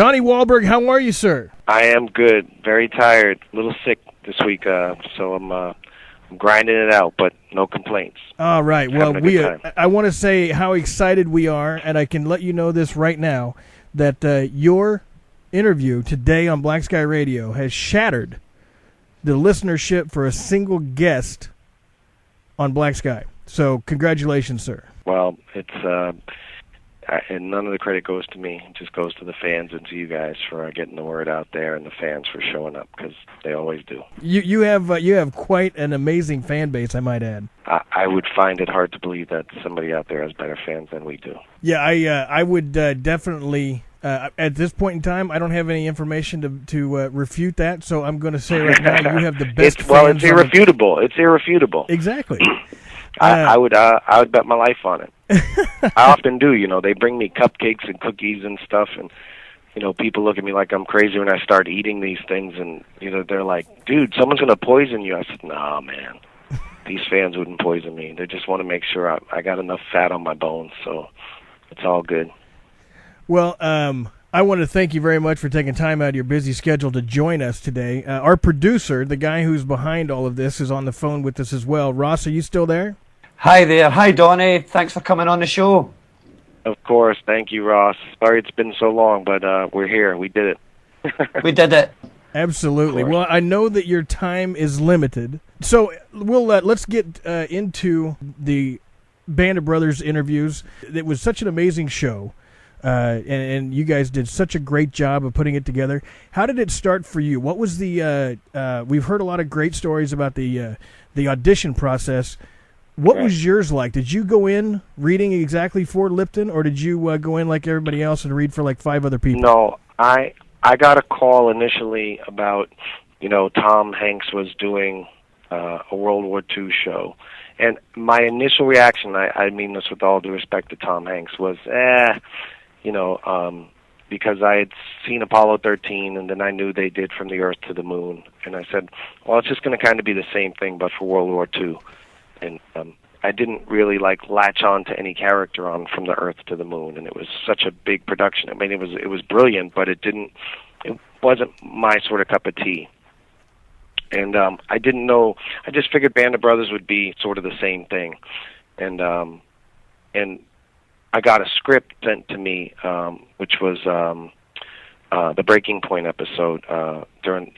Donnie Wahlberg, how are you, sir? I am good. Very tired. A little sick this week, so I'm grinding it out, but no complaints. All right. Well, I want to say how excited we are, and I can let you know this right now, that your interview today on Black Sky Radio has shattered the listenership for a single guest on Black Sky. So congratulations, sir. Well, it's and none of the credit goes to me. It just goes to the fans and to you guys for getting the word out there, and the fans for showing up, because they always do. You have quite an amazing fan base, I might add. I would find it hard to believe that somebody out there has better fans than we do. Yeah, I would definitely. At this point in time, I don't have any information to refute that, so I'm going to say right now you have the best fans. Well, it's irrefutable. It's irrefutable. Exactly. I would bet my life on it. I often do. They bring me cupcakes and cookies and stuff, and people look at me like I'm crazy when I start eating these things, and they're like, "Dude, someone's going to poison you." I said, "Nah, man, these fans wouldn't poison me. They just want to make sure I got enough fat on my bones, so it's all good." Well, I want to thank you very much for taking time out of your busy schedule to join us today. Our producer, the guy who's behind all of this, is on the phone with us as well. Ross, are you still there? Hi there. Hi, Donnie. Thanks for coming on the show. Of course. Thank you, Ross. Sorry it's been so long, but we're here. We did it. We did it. Absolutely. Well, I know that your time is limited, so let's get into the Band of Brothers interviews. It was such an amazing show. And you guys did such a great job of putting it together. How did it start for you? What was the we've heard a lot of great stories about the audition process. What was yours like? Did you go in reading exactly for Lipton, or did you go in like everybody else and read for like 5 other people? No, I got a call initially about, Tom Hanks was doing a World War II show. And my initial reaction, I mean this with all due respect to Tom Hanks, was, because I had seen Apollo 13, and then I knew they did From the Earth to the Moon. And I said, well, it's just going to kind of be the same thing, but for World War II. And I didn't really latch on to any character on From the Earth to the Moon, and it was such a big production. I mean, it was brilliant, but it wasn't my sort of cup of tea. And I didn't know. I just figured Band of Brothers would be sort of the same thing, and I got a script sent to me, which was the Breaking Point episode during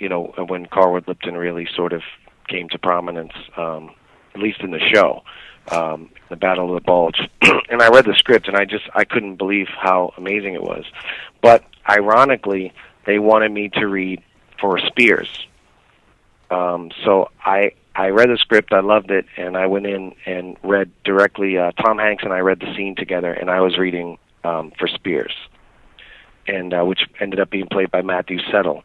when Carwood Lipton really sort of came to prominence, at least in the show, the Battle of the Bulge. And I read the script, and I couldn't believe how amazing it was. But ironically, they wanted me to read for Spears. So I read the script, I loved it, and I went in and read directly. Tom Hanks and I read the scene together, and I was reading for Spears, and which ended up being played by Matthew Settle.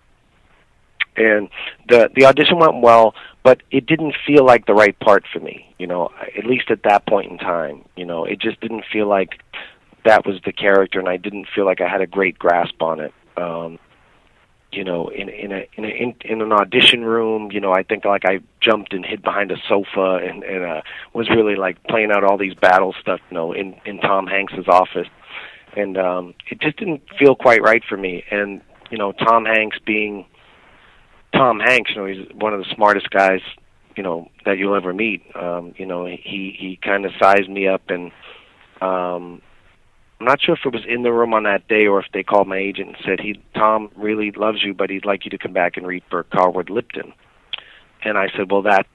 And the audition went well, but it didn't feel like the right part for me, at least at that point in time. It just didn't feel like that was the character, and I didn't feel like I had a great grasp on it. In an audition room, I think I jumped and hid behind a sofa and was really playing out all these battle stuff, in Tom Hanks's office, and it just didn't feel quite right for me. And Tom Hanks being Tom Hanks, he's one of the smartest guys, that you'll ever meet. He kind of sized me up, and I'm not sure if it was in the room on that day or if they called my agent and said, Tom really loves you, but he'd like you to come back and read for Carwood Lipton. And I said, well, that's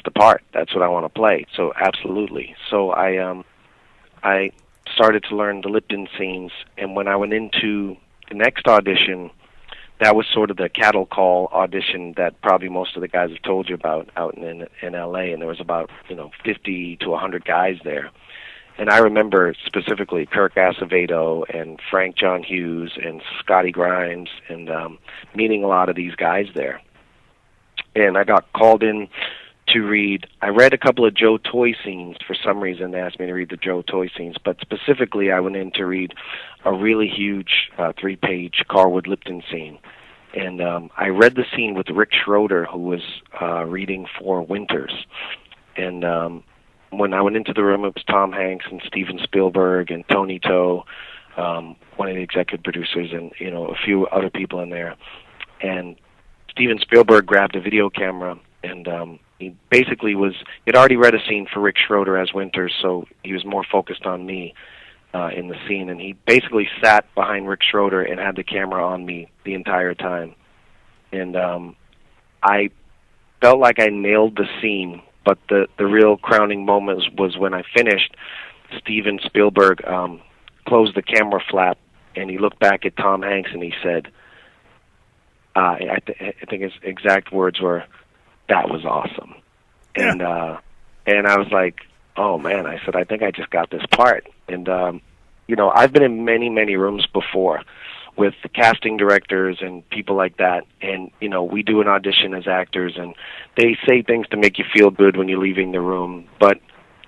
the part. That's what I want to play. So absolutely. So I started to learn the Lipton scenes, and when I went into the next audition, that was sort of the cattle call audition that probably most of the guys have told you about out in L.A., and there was about 50 to 100 guys there. And I remember specifically Kirk Acevedo and Frank John Hughes and Scotty Grimes, and meeting a lot of these guys there. And I got called in to read. I read a couple of Joe Toy scenes. For some reason, they asked me to read the Joe Toy scenes. But specifically, I went in to read a really huge 3-page Carwood Lipton scene. And I read the scene with Rick Schroeder, who was reading for Winters. And when I went into the room, it was Tom Hanks and Steven Spielberg and Tony Toe, one of the executive producers, and a few other people in there. And Steven Spielberg grabbed a video camera, and he basically he'd already read a scene for Rick Schroeder as Winters, so he was more focused on me in the scene. And he basically sat behind Rick Schroeder and had the camera on me the entire time. And I felt like I nailed the scene, but the real crowning moment was when I finished. Steven Spielberg closed the camera flap, and he looked back at Tom Hanks, and he said, I think his exact words were, "That was awesome." Yeah. And I was like, "Oh man," I said, "I think I just got this part." And I've been in many rooms before with the casting directors and people like that, and we do an audition as actors, and they say things to make you feel good when you're leaving the room, but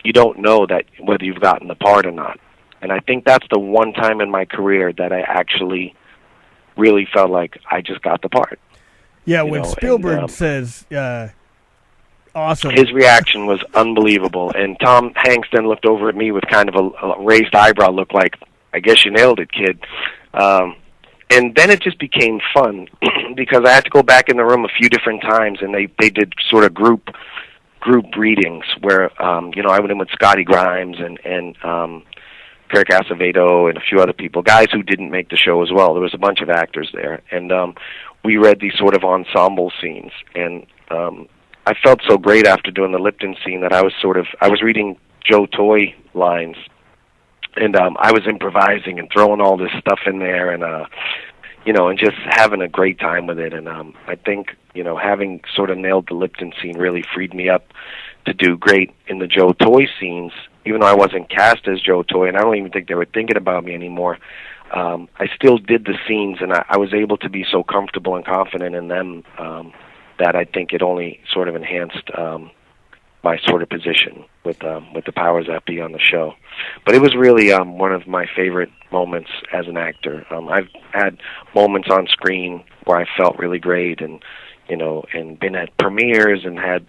you don't know that whether you've gotten the part or not. And I think that's the one time in my career that I actually really felt like I just got the part. Yeah, when Spielberg says, awesome. His reaction was unbelievable. And Tom Hanks then looked over at me with kind of a raised eyebrow look like, "I guess you nailed it, kid." And then it just became fun because I had to go back in the room a few different times, and they did sort of group readings where, I went in with Scotty Grimes and Kirk Acevedo and a few other people, guys who didn't make the show as well. There was a bunch of actors there, and we read these sort of ensemble scenes. And I felt so great after doing the Lipton scene that I was reading Joe Toy lines, and I was improvising and throwing all this stuff in there, and and just having a great time with it. And I think having sort of nailed the Lipton scene really freed me up to do great in the Joe Toy scenes, even though I wasn't cast as Joe Toy, and I don't even think they were thinking about me anymore. I still did the scenes, and I was able to be so comfortable and confident in them that I think it only sort of enhanced my sort of position with the powers that be on the show. But it was really one of my favorite moments as an actor. I've had moments on screen where I felt really great, and been at premieres and had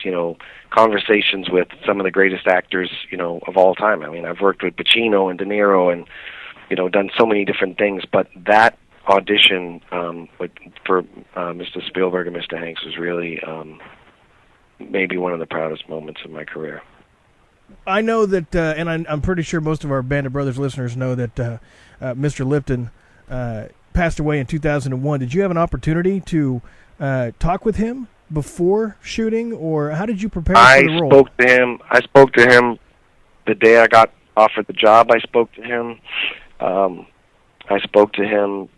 conversations with some of the greatest actors of all time. I mean, I've worked with Pacino and De Niro, and done so many different things. But that audition for Mr. Spielberg and Mr. Hanks was really maybe one of the proudest moments of my career. I know that, and I'm pretty sure most of our Band of Brothers listeners know that Mr. Lipton passed away in 2001. Did you have an opportunity to talk with him before shooting, or how did you prepare for the role? I spoke to him the day I got offered the job. I spoke to him. I spoke to him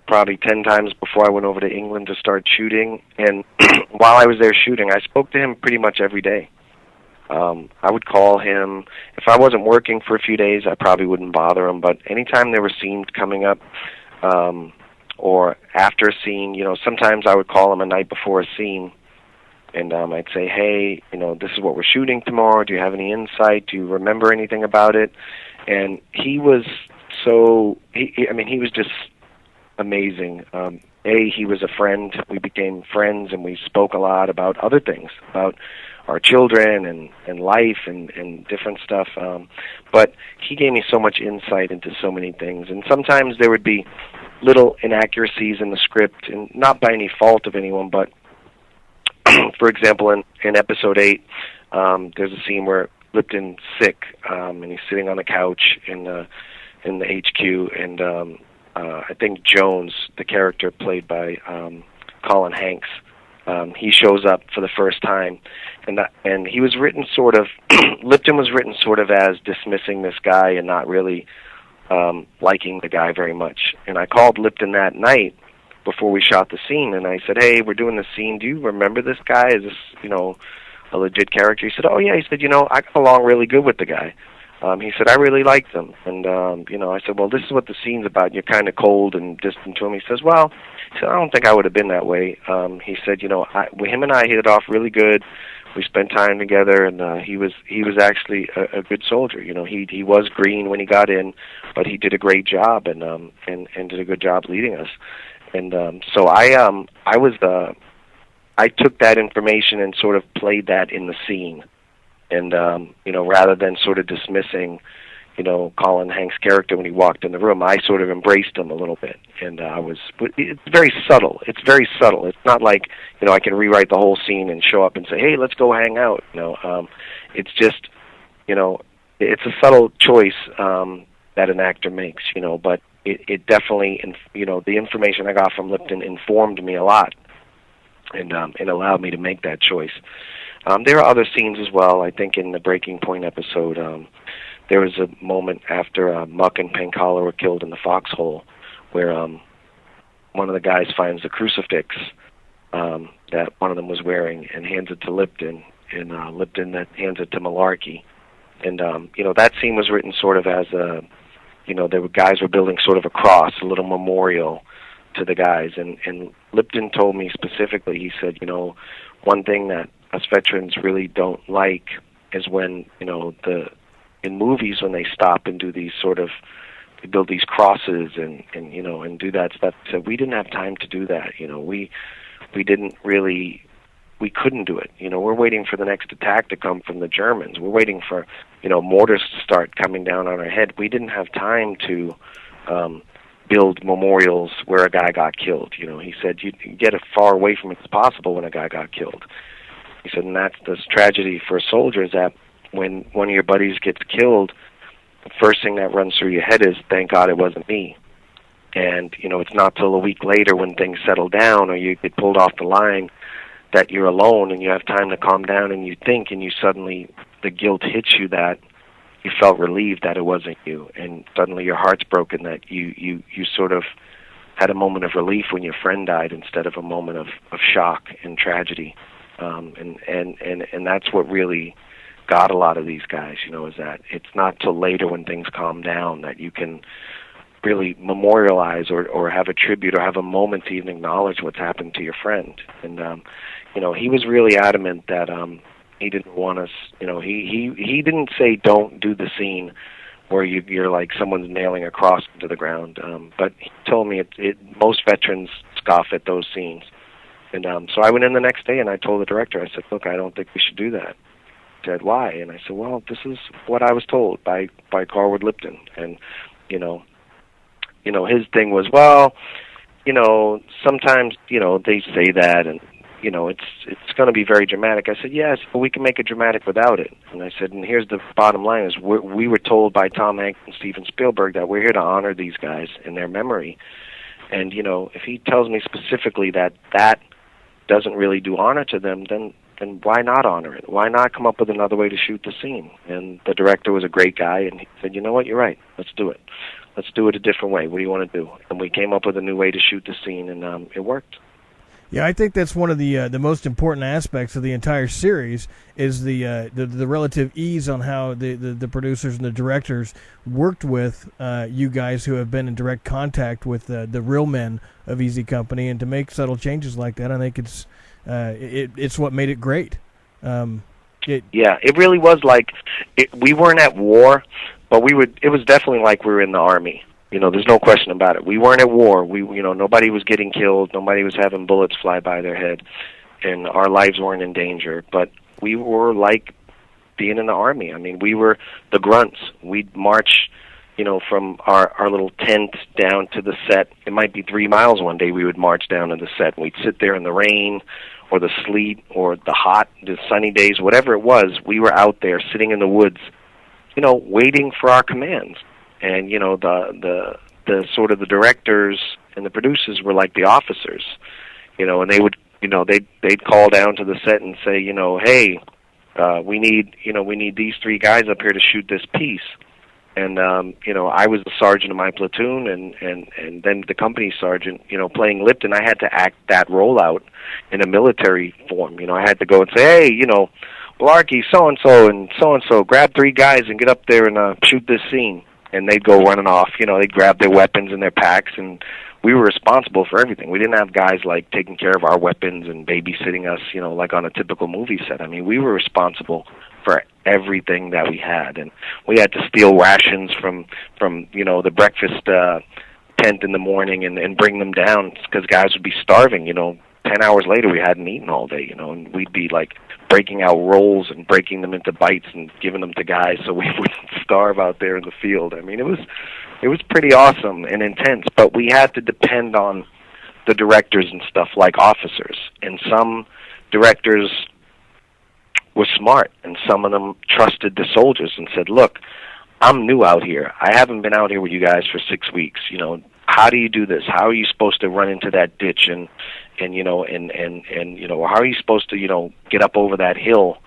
probably 10 times before I went over to England to start shooting. And while I was there shooting, I spoke to him pretty much every day. I would call him. If I wasn't working for a few days, I probably wouldn't bother him. But anytime there were scenes coming up, or after a scene, sometimes I would call him a night before a scene, and I'd say, "Hey, this is what we're shooting tomorrow. Do you have any insight? Do you remember anything about it?" And he was he was just amazing. He was a friend. We became friends, and we spoke a lot about other things, about our children and life and different stuff. But he gave me so much insight into so many things. And sometimes there would be little inaccuracies in the script, and not by any fault of anyone, but for example, in episode 8, there's a scene where Lipton's sick, and he's sitting on the couch in the HQ, and I think Jones, the character played by Colin Hanks, he shows up for the first time, and he was written sort of Lipton was written sort of as dismissing this guy and not really liking the guy very much. And I called Lipton that night before we shot the scene, and I said, "Hey, we're doing the scene. Do you remember this guy? Is this a legit character?" He said, "Oh yeah." He said, "I got along really good with the guy." He said, "I really liked him." And, I said, "Well, this is what the scene's about. You're kind of cold and distant to him." He says, "Well," he said, "I don't think I would have been that way." He said, him and I hit it off really good. We spent time together, and he was actually a good soldier. He was green when he got in, but he did a great job and did a good job leading us. And so I took that information and sort of played that in the scene. And, rather than sort of dismissing, Colin Hanks' character, when he walked in the room, I sort of embraced him a little bit, and it's very subtle. It's very subtle. It's not like, I can rewrite the whole scene and show up and say, hey, let's go hang out. It's just, it's a subtle choice that an actor makes, but it definitely, the information I got from Lipton informed me a lot, and it allowed me to make that choice. There are other scenes as well. I think in the Breaking Point episode, there was a moment after Muck and Pancala were killed in the foxhole where one of the guys finds the crucifix that one of them was wearing and hands it to Lipton, and Lipton that hands it to Malarkey. And, that scene was written sort of as guys were building sort of a cross, a little memorial to the guys. And Lipton told me specifically, he said, one thing that us veterans really don't like is when, in movies, when they stop and do these they build these crosses and do that stuff. So we didn't have time to do that. We couldn't do it. We're waiting for the next attack to come from the Germans. We're waiting for, mortars to start coming down on our head. We didn't have time to build memorials where a guy got killed. He said you get as far away from it as possible when a guy got killed. He said, and that's the tragedy for a soldier, is that when one of your buddies gets killed, the first thing that runs through your head is, thank God it wasn't me. And, it's not till a week later when things settle down or you get pulled off the line that you're alone and you have time to calm down and you think, and you suddenly, the guilt hits you that you felt relieved that it wasn't you. And suddenly your heart's broken that you sort of had a moment of relief when your friend died instead of a moment of shock and tragedy. And that's what really got a lot of these guys, is that it's not till later when things calm down that you can really memorialize or have a tribute or have a moment to even acknowledge what's happened to your friend. And, he was really adamant that he didn't want us, he didn't say don't do the scene where you're like someone's nailing a cross into the ground, but he told me most veterans scoff at those scenes. And so I went in the next day and I told the director, I said, look, I don't think we should do that. He said, why? And I said, well, this is what I was told by Carwood Lipton. And, his thing was, well, sometimes, they say that and, it's going to be very dramatic. I said, yes, but we can make it dramatic without it. And I said, and here's the bottom line is we were told by Tom Hanks and Steven Spielberg that we're here to honor these guys in their memory. And, if he tells me specifically that doesn't really do honor to them, then why not honor it? Why not come up with another way to shoot the scene? And the director was a great guy, and he said, you know what, you're right, let's do it. Let's do it a different way. What do you want to do? And we came up with a new way to shoot the scene, and it worked. Yeah, I think that's one of the most important aspects of the entire series is the relative ease on how the producers and the directors worked with you guys who have been in direct contact with the real men of Easy Company, and to make subtle changes like that, I think it's what made it great. It really was like we weren't at war, but it was definitely like we were in the Army. There's no question about it. We weren't at war. Nobody was getting killed. Nobody was having bullets fly by their head, and our lives weren't in danger. But we were like being in the Army. I mean, we were the grunts. We'd march, from our little tent down to the set. It might be 3 miles one day. We would march down to the set. We'd sit there in the rain or the sleet or the sunny days, whatever it was. We were out there sitting in the woods, waiting for our commands. And the sort of the directors and the producers were like the officers, and they would they'd call down to the set and say, hey, we need these 3 guys up here to shoot this piece. And I was the sergeant of my platoon, and then the company sergeant, playing Lipton, I had to act that role out in a military form. I had to go and say, hey, Blarkey, so and so, grab 3 guys and get up there and shoot this scene. And they'd go running off, they'd grab their weapons in their packs, and we were responsible for everything. We didn't have guys like taking care of our weapons and babysitting us, like on a typical movie set. I mean, we were responsible for everything that we had, and we had to steal rations from the breakfast tent in the morning and bring them down because guys would be starving, 10 hours later we hadn't eaten all day, and we'd be like breaking out rolls and breaking them into bites and giving them to guys so we wouldn't starve out there in the field. I mean, it was pretty awesome and intense, but we had to depend on the directors and stuff like officers, and some directors were smart, and some of them trusted the soldiers and said, look, I'm new out here. I haven't been out here with you guys for 6 weeks. How do you do this? How are you supposed to run into that ditch and how are you supposed to, get up over that hill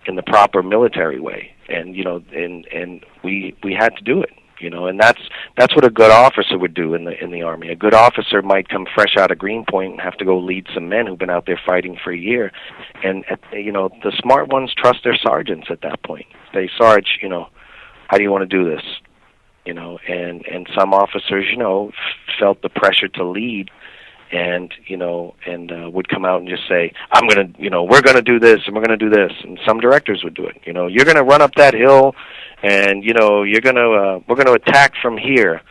in the proper military way? And, and we had to do it, and that's what a good officer would do in the Army. A good officer might come fresh out of Greenpoint and have to go lead some men who've been out there fighting for a year. And, the smart ones trust their sergeants at that point. They, Sarge, how do you want to do this? And some officers, felt the pressure to lead and would come out and just say, we're going to do this and we're going to do this. And some directors would do it. You're going to run up that hill and, we're going to attack from here.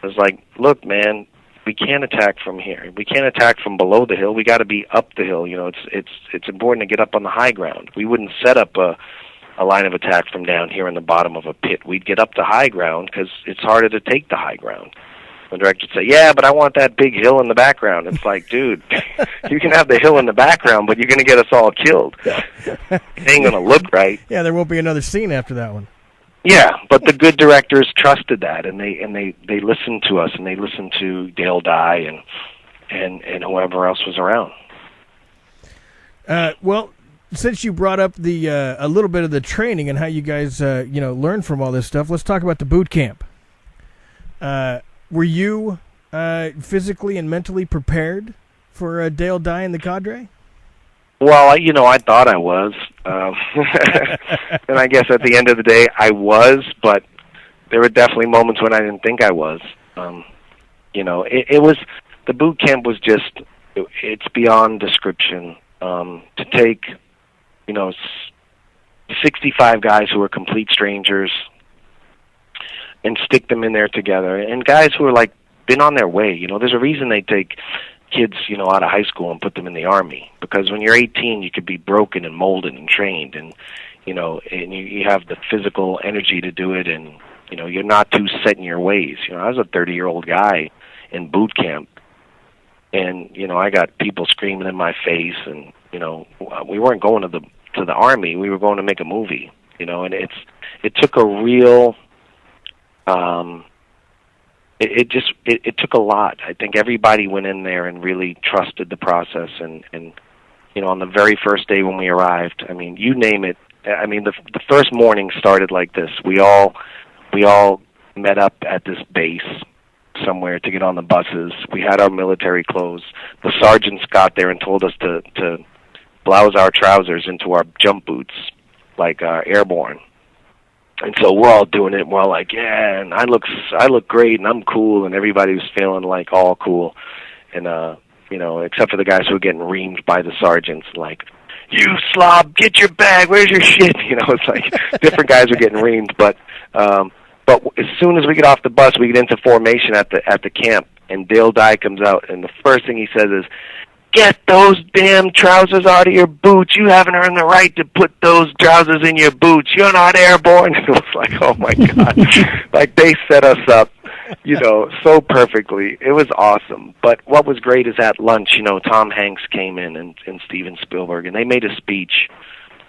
It was like, look, man, we can't attack from here. We can't attack from below the hill. We got to be up the hill. It's important to get up on the high ground. We wouldn't set up a line of attack from down here in the bottom of a pit. We'd get up to high ground because it's harder to take the high ground. The director would say, yeah, but I want that big hill in the background. It's like, dude, you can have the hill in the background, but you're going to get us all killed. It ain't going to look right. Yeah, there won't be another scene after that one. Yeah, but the good directors trusted that, and they listened to us, and they listened to Dale Dye and whoever else was around. Well, since you brought up the a little bit of the training and how you guys learned from all this stuff, let's talk about the boot camp. Were you physically and mentally prepared for Dale Dye and the cadre? Well, I thought I was, and I guess at the end of the day, I was. But there were definitely moments when I didn't think I was. It was, the boot camp was just, it's beyond description. To take 65 guys who are complete strangers and stick them in there together, and guys who are like been on their way. There's a reason they take kids, out of high school and put them in the Army, because when you're 18, you could be broken and molded and trained, and and you have the physical energy to do it, and you're not too set in your ways. I was a 30-year-old guy in boot camp, and I got people screaming in my face, and we weren't going to the Army. We were going to make a movie, and it took a real, it took a lot. I think everybody went in there and really trusted the process, and on the very first day when we arrived, I mean, you name it. I mean, the first morning started like this. We all met up at this base somewhere to get on the buses. We had our military clothes. The sergeants got there and told us to blouse our trousers into our jump boots, like airborne. And so we're all doing it. And we're all like, yeah, and I look great, and I'm cool, and everybody was feeling like all cool, and except for the guys who were getting reamed by the sergeants, like, you slob, get your bag, where's your shit? It's like different guys were getting reamed, but as soon as we get off the bus, we get into formation at the camp, and Dale Dye comes out, and the first thing he says is, get those damn trousers out of your boots. You haven't earned the right to put those trousers in your boots. You're not airborne. It was like, oh my God. Like, they set us up, so perfectly. It was awesome. But what was great is at lunch, Tom Hanks came in and Steven Spielberg, and they made a speech,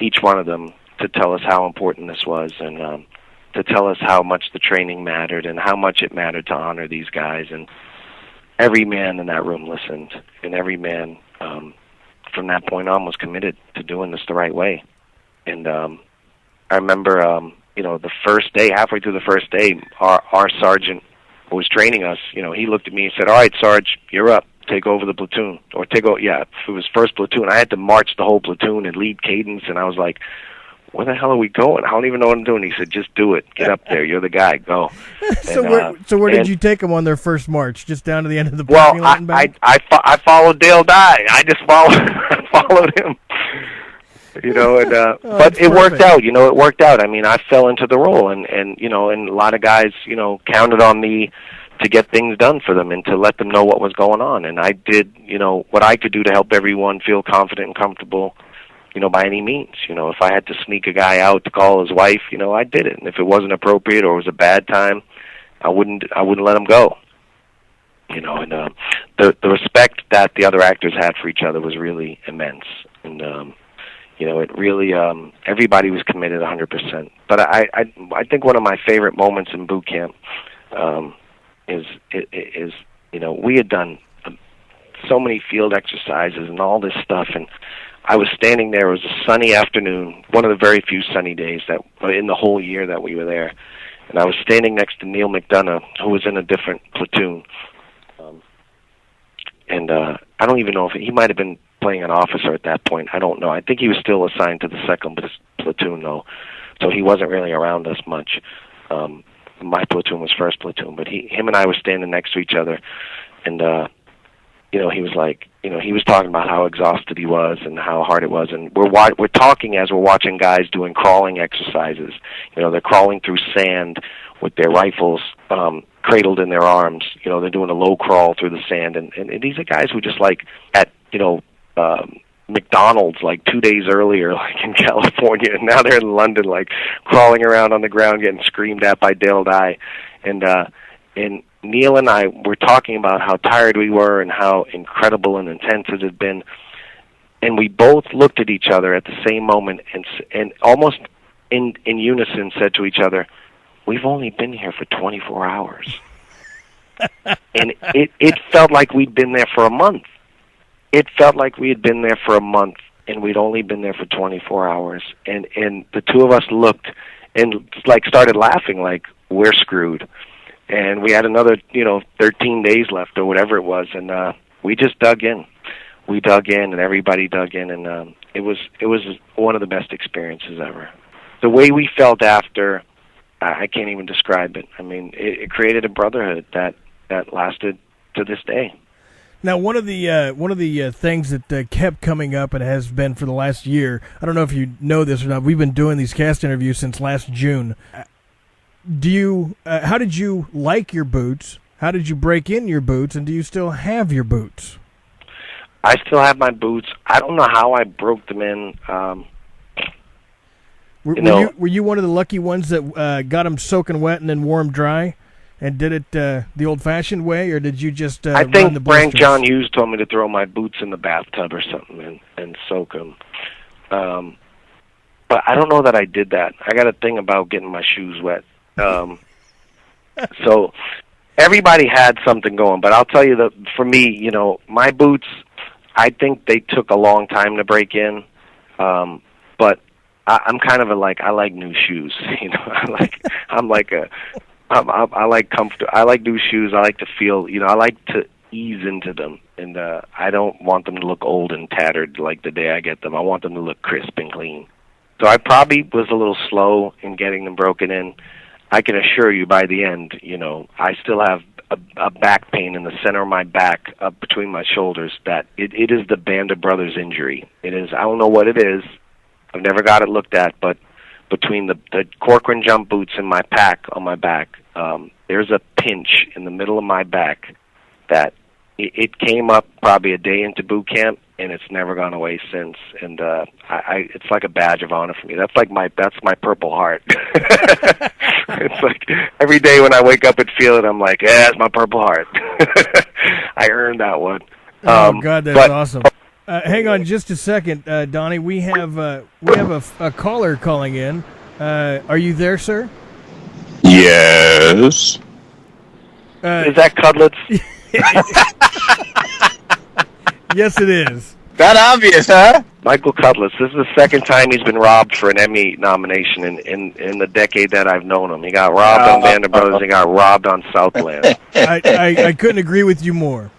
each one of them, to tell us how important this was, and to tell us how much the training mattered and how much it mattered to honor these guys. And every man in that room listened, and every man from that point on was committed to doing this the right way. And I remember, the first day, halfway through the first day, our sergeant who was training us, he looked at me and said, all right, Sarge, you're up. Take over the platoon. Or if it was first platoon, I had to march the whole platoon and lead cadence, and I was like, where the hell are we going? I don't even know what I'm doing. He said, just do it. Get up there. You're the guy. Go. So where did you take them on their first march? Just down to the end of the parking lot and back? I folled Dale Dye. I just followed him. But it worked out. It worked out. I mean, I fell into the role, and a lot of guys, counted on me to get things done for them and to let them know what was going on. And I did, what I could do to help everyone feel confident and comfortable, by any means. If I had to sneak a guy out to call his wife, I did it. And if it wasn't appropriate or it was a bad time, I wouldn't let him go. And the respect that the other actors had for each other was really immense. And it really everybody was committed 100%. But I think one of my favorite moments in boot camp is we had done so many field exercises and all this stuff, and I was standing there. It was a sunny afternoon, one of the very few sunny days that in the whole year that we were there. And I was standing next to Neil McDonough, who was in a different platoon. I don't even know if he might have been playing an officer at that point. I don't know. I think he was still assigned to the second platoon, though, so he wasn't really around us much. My platoon was first platoon, but him and I were standing next to each other, and he was like, he was talking about how exhausted he was and how hard it was, and we're talking as we're watching guys doing crawling exercises. They're crawling through sand with their rifles cradled in their arms. They're doing a low crawl through the sand, and these are guys who just like at McDonald's like 2 days earlier, like in California, and now they're in London, like crawling around on the ground, getting screamed at by Dale Dye, and Neil and I were talking about how tired we were and how incredible and intense it had been, and we both looked at each other at the same moment and almost in unison said to each other, "We've only been here for 24 hours." And it felt like we'd been there for a month. It felt like we had been there for a month, and we'd only been there for 24 hours. And the two of us looked and like started laughing like, we're screwed. And we had another, 13 days left or whatever it was, and we just dug in. We dug in, and everybody dug in, and it was one of the best experiences ever. The way we felt after, I can't even describe it. I mean, it created a brotherhood that lasted to this day. Now, one of the things that kept coming up and has been for the last year, I don't know if you know this or not, we've been doing these cast interviews since last June. How did you like your boots? How did you break in your boots? And do you still have your boots? I still have my boots. I don't know how I broke them in. Were you one of the lucky ones that got them soaking wet and then wore them dry? And did it the old-fashioned way, or did you just I think Frank John Hughes told me to throw my boots in the bathtub or something and soak them. But I don't know that I did that. I got a thing about getting my shoes wet. So everybody had something going. But I'll tell you that for me, my boots, I think they took a long time to break in. But I'm kind of I like new shoes. I like comfort. I like new shoes. I like to feel, I like to ease into them, and I don't want them to look old and tattered like the day I get them. I want them to look crisp and clean. So I probably was a little slow in getting them broken in. I can assure you by the end, I still have a back pain in the center of my back up between my shoulders that it is the Band of Brothers injury. It is, I don't know what it is. I've never got it looked at, but between the Corcoran jump boots and my pack on my back, there's a pinch in the middle of my back that it came up probably a day into boot camp, and it's never gone away since. And it's like a badge of honor for me. That's my Purple Heart. It's like every day when I wake up and feel it, I'm like, yeah, it's my Purple Heart. I earned that one. Oh God, that's awesome. Hang on just a second, Donnie. We have a caller calling in. Are you there, sir? Yes. Is that Cudlitz? Yes, it is. That obvious, huh? Michael Cudlitz. This is the second time he's been robbed for an Emmy nomination in the decade that I've known him. He got robbed on Band of Brothers. He got robbed on Southland. I couldn't agree with you more.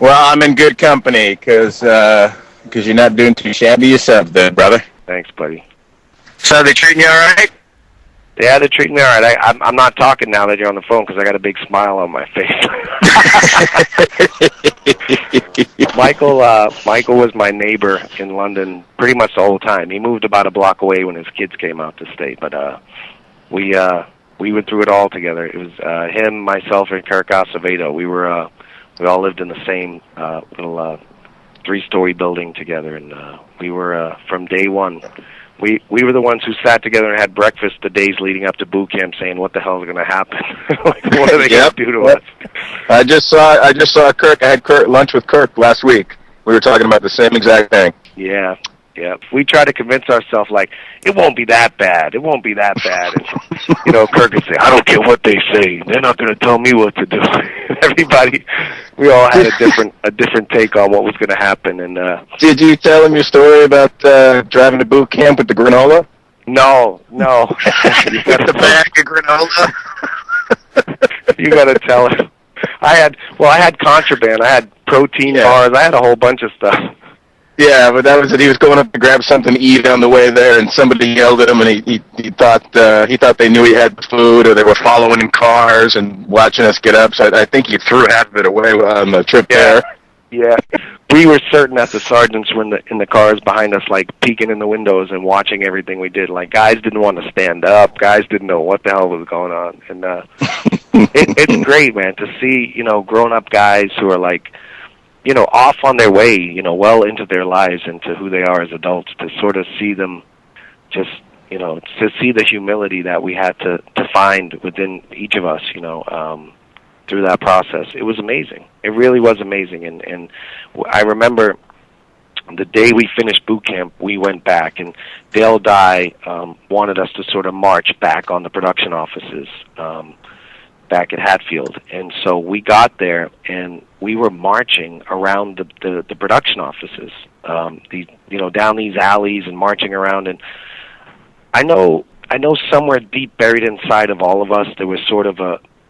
Well, I'm in good company because you're not doing too shabby yourself there, brother. Thanks, buddy. So they treating you all right? Yeah, they're treating me all right. I'm not talking now that you're on the phone because I got a big smile on my face. Michael was my neighbor in London pretty much the whole time. He moved about a block away when his kids came out to stay, but we we went through it all together. It was him, myself, and Kirk Acevedo. We all lived in the same little 3-story building together, and we were from day one. We were the ones who sat together and had breakfast the days leading up to boot camp, saying, "What the hell is going to happen? Like, what are they going to do to us?" I just saw Kirk. I had lunch with Kirk last week. We were talking about the same exact thing. Yeah. We try to convince ourselves, like, it won't be that bad. It won't be that bad. And, Kirk would say, "I don't care what they say. They're not going to tell me what to do." Everybody, we all had a different take on what was going to happen. And did you tell him your story about driving to boot camp with the granola? No. You got the bag of granola. You got to tell him. I had contraband. I had protein bars. I had a whole bunch of stuff. Yeah, but that was it. He was going up to grab something to eat on the way there, and somebody yelled at him, and he thought they knew he had the food, or they were following in cars and watching us get up. So I think he threw half of it away on the trip there. Yeah, we were certain that the sergeants were in the cars behind us, like peeking in the windows and watching everything we did. Like, guys didn't want to stand up. Guys didn't know what the hell was going on, and it's great, man, to see grown-up guys who are like, off on their way, well into their lives, into who they are as adults, to sort of see them just, to see the humility that we had to find within each of us, through that process. It was amazing. It really was amazing. And I remember the day we finished boot camp, we went back, and Dale Dye wanted us to sort of march back on the production offices, back at Hatfield. And so we got there, and we were marching around the production offices, down these alleys and marching around. And I know somewhere deep buried inside of all of us, there was sort of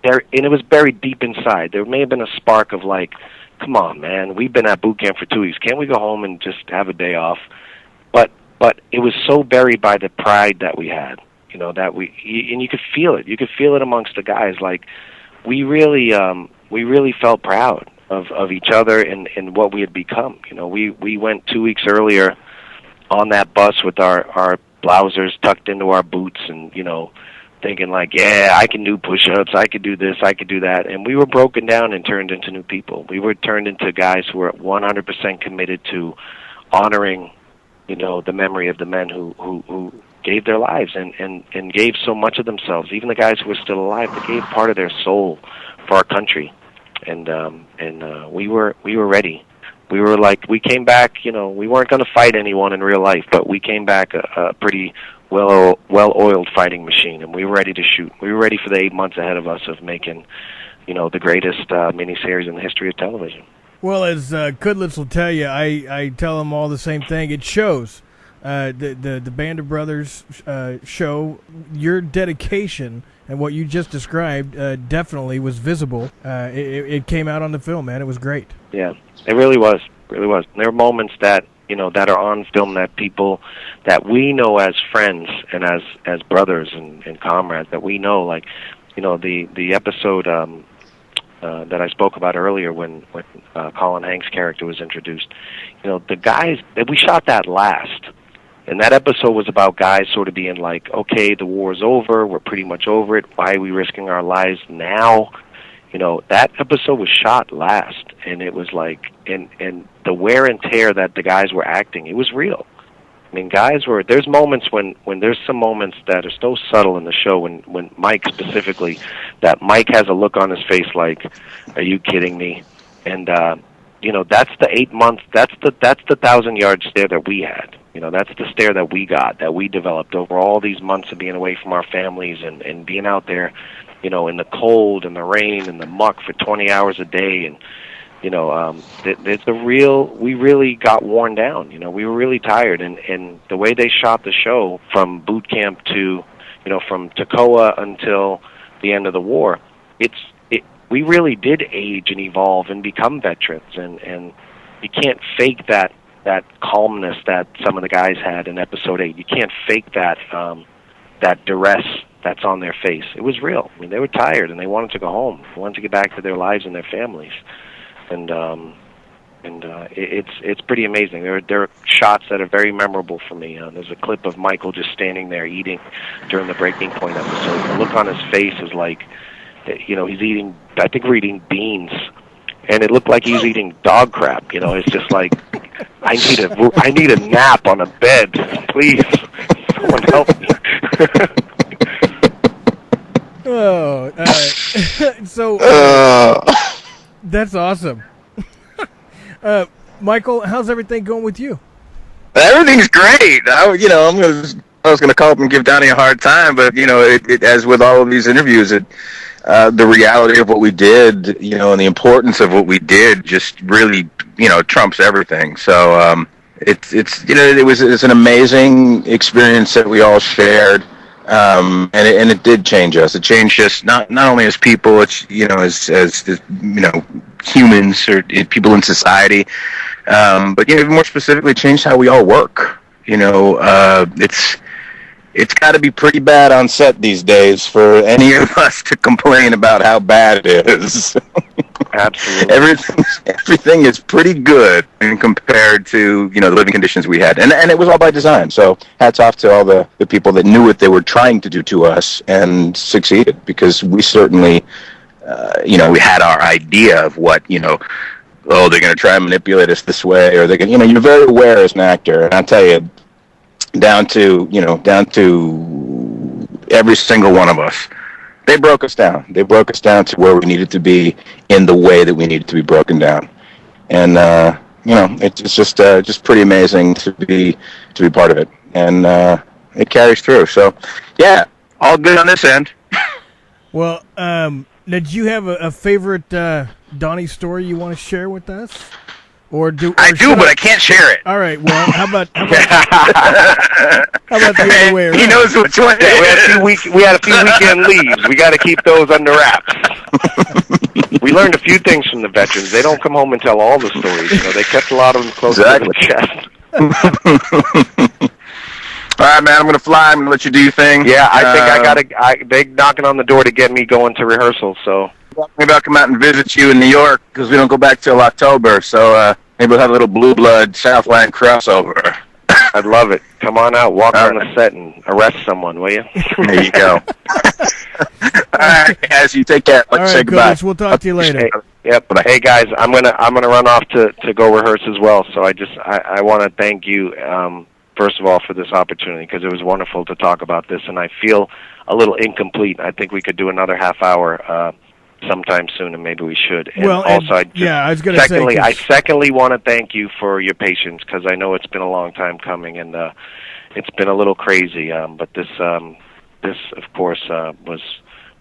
and it was buried deep inside. There may have been a spark of like, come on, man, we've been at boot camp for 2 weeks. Can't we go home and just have a day off? But it was so buried by the pride that we had. And you could feel it. You could feel it amongst the guys. Like, we really felt proud of each other and what we had become. We went 2 weeks earlier on that bus with our blousers tucked into our boots, and thinking like, yeah, I can do push-ups, I could do this, I could do that. And we were broken down and turned into new people. We were turned into guys who were 100% committed to honoring, the memory of the men who gave their lives and gave so much of themselves. Even the guys who were still alive, they gave part of their soul for our country. And we were ready. We were like, we came back, we weren't going to fight anyone in real life, but we came back a pretty well-oiled fighting machine, and we were ready to shoot. We were ready for the 8 months ahead of us of making, the greatest miniseries in the history of television. Well, as Cudlitz will tell you, I tell them all the same thing. It shows. The Band of Brothers show your dedication, and what you just described definitely was visible. It came out on the film, man. It was great. Yeah, it really was. Really was. And there are moments that that are on film that people that we know as friends and as brothers and comrades that we know, like the episode that I spoke about earlier when Colin Hanks' character was introduced. The guys that we shot that last. And that episode was about guys sort of being like, okay, the war's over, we're pretty much over it, why are we risking our lives now? That episode was shot last, and it was like, and the wear and tear that the guys were acting, it was real. I mean, there's moments when there's some moments that are so subtle in the show, when Mike specifically, that Mike has a look on his face like, are you kidding me? And, that's the 8 months, that's the 1,000-yard stare that we had. That's the stare that we got, that we developed over all these months of being away from our families and being out there, in the cold and the rain and the muck for 20 hours a day. And, we really got worn down. We were really tired. And the way they shot the show from boot camp to, from Toccoa until the end of the war, we really did age and evolve and become veterans. And you can't fake that calmness that some of the guys had in episode 8. You can't fake that duress that's on their face. It was real. I mean, they were tired and they wanted to go home. They wanted to get back to their lives and their families. And And it's pretty amazing. There are shots that are very memorable for me. There's a clip of Michael just standing there eating during the breaking point episode. The look on his face is like, he's eating. I think we're eating beans, and it looked like he was eating dog crap. It's just like, I need a nap on a bed, please. Someone help me. Oh, all right. So that's awesome. Michael, how's everything going with you? Everything's great. I was gonna call up and give Donnie a hard time, but it as with all of these interviews, the reality of what we did, and the importance of what we did, just really, trumps everything. So it's an amazing experience that we all shared. And it did change us. It changed us not only as people, it's as humans or people in society, but more specifically, changed how we all work. It's got to be pretty bad on set these days for any of us to complain about how bad it is. Absolutely. Everything is pretty good in compared to, the living conditions we had. And it was all by design. So hats off to all the people that knew what they were trying to do to us and succeeded, because we certainly, we had our idea of what, they're going to try and manipulate us this way, or they're going to, you're very aware as an actor. And I'll tell you, down to every single one of us. They broke us down. They broke us down to where we needed to be in the way that we needed to be broken down. And it's just pretty amazing to be part of it. And it carries through. So, yeah, all good on this end. Well, did you have a favorite Donnie story you want to share with us? I do, but I can't share it. All right. Well, how about the other way around? He knows which one. We had a few weekend leaves. We got to keep those under wraps. We learned a few things from the veterans. They don't come home and tell all the stories. They kept a lot of them close to the chest. All right, man. I'm gonna fly. I'm gonna let you do your thing. Yeah, I think they're knocking on the door to get me going to rehearsal. So maybe I'll come out and visit you in New York, because we don't go back till October. So maybe we'll have a little Blue Blood Southland crossover. I'd love it. Come on out, walk on the set, and arrest someone, will you? There you go. All right, guys. You take care. Let's say goodbye. We'll talk to you later. Hey, yep. Hey, guys. I'm gonna run off to go rehearse as well. So I want to thank you. First of all, for this opportunity, because it was wonderful to talk about this, and I feel a little incomplete. I think we could do another half hour sometime soon, and maybe we should. And well, also, I was going to say. I secondly want to thank you for your patience, because I know it's been a long time coming, and it's been a little crazy. But this, of course,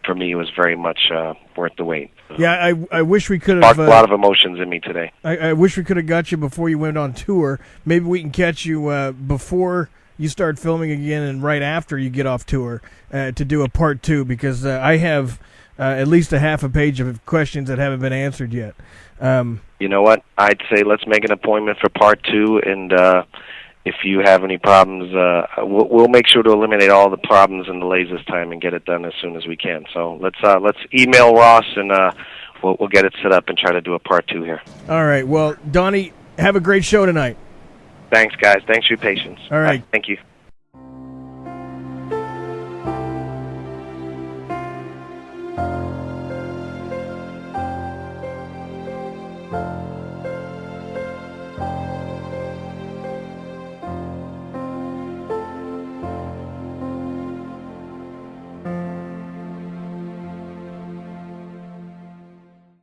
for me, was very much worth the wait. Yeah, I wish we could have... a lot of emotions in me today. I wish we could have got you before you went on tour. Maybe we can catch you before you start filming again and right after you get off tour to do a part 2, because I have at least a half a page of questions that haven't been answered yet. You know what? I'd say let's make an appointment for part 2, and if you have any problems, we'll make sure to eliminate all the problems and delays this time and get it done as soon as we can. So let's email Ross, and we'll get it set up and try to do a part 2 here. All right. Well, Donnie, have a great show tonight. Thanks, guys. Thanks for your patience. All right. Thank you.